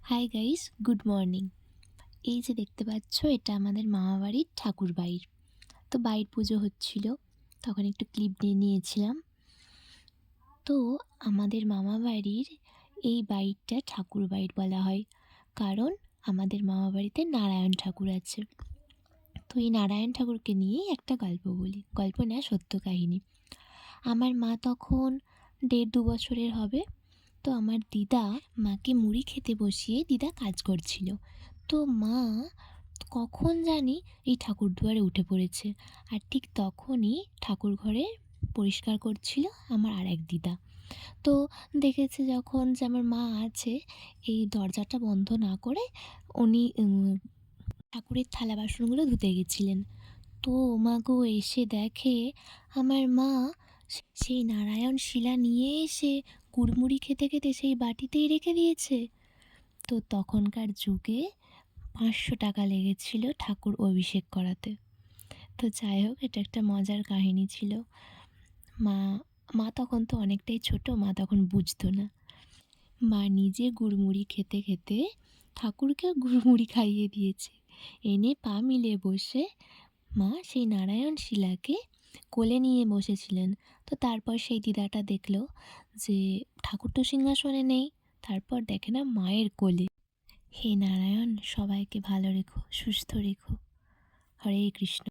Hi guys, good morning. এই যে দেখতে পাচ্ছ, এটা আমাদের মামাবাড়ির ঠাকুর বাড়ির। তো বাইর পুজো হচ্ছিল, তখন একটু ক্লিপ নিয়ে নিয়েছিলাম। তো আমাদের মামাবাড়ির এই বাড়িটা ঠাকুর বাড়ি বলা হয়, কারণ আমাদের মামাবাড়িতে নারায়ণ ঠাকুর আছে। তো এই নারায়ণ ঠাকুরকে নিয়েই একটা গল্প বলি, গল্প না, সত্য কাহিনী। আমার মা তখন 1.5-2 বছরের হবে। তো আমার দিদা মাকে মুড়ি খেতে বসিয়ে দিদা কাজ করছিল। তো মা কখন জানি এই ঠাকুর দুয়ারে উঠে পড়েছে, আর ঠিক তখনই ঠাকুর ঘরে পরিষ্কার করছিল আমার আর এক দিদা। তো দেখেছে যখন যে আমার মা আছে, এই দরজাটা বন্ধ না করে উনি ঠাকুরের থালা বাসনগুলো ধুতে গেছিলেন। তো মা গো এসে দেখে আমার মা সেই নারায়ণ শিলা নিয়ে এসে কুড়মুড়ি খেতে খেতে সেই বাটিতেই রেখে দিয়েছে। তো তখনকার যুগে 500 টাকা লেগেছিল ঠাকুর অভিষেক করাতে। তো যাই হোক, এটা একটা মজার কাহিনী ছিল। মা মা তখন তো অনেকটাই ছোট, মা তখন বুঝতো না। মা নিজে গুড়মুড়ি খেতে খেতে ঠাকুরকে গুড়মুড়ি খাইয়ে দিয়েছে। এনে পা মিলে বসে মা সেই নারায়ণ শিলাকে কোলে নিয়ে বসেছিলেন। তো তারপর সেই দিদাটা দেখলো যে ঠাকুর তো সিংহাসনে নেই, তারপর দেখে না মায়ের কোলে। হে নারায়ণ, সবাইকে ভালো রেখো, সুস্থ রেখো। হরে কৃষ্ণ।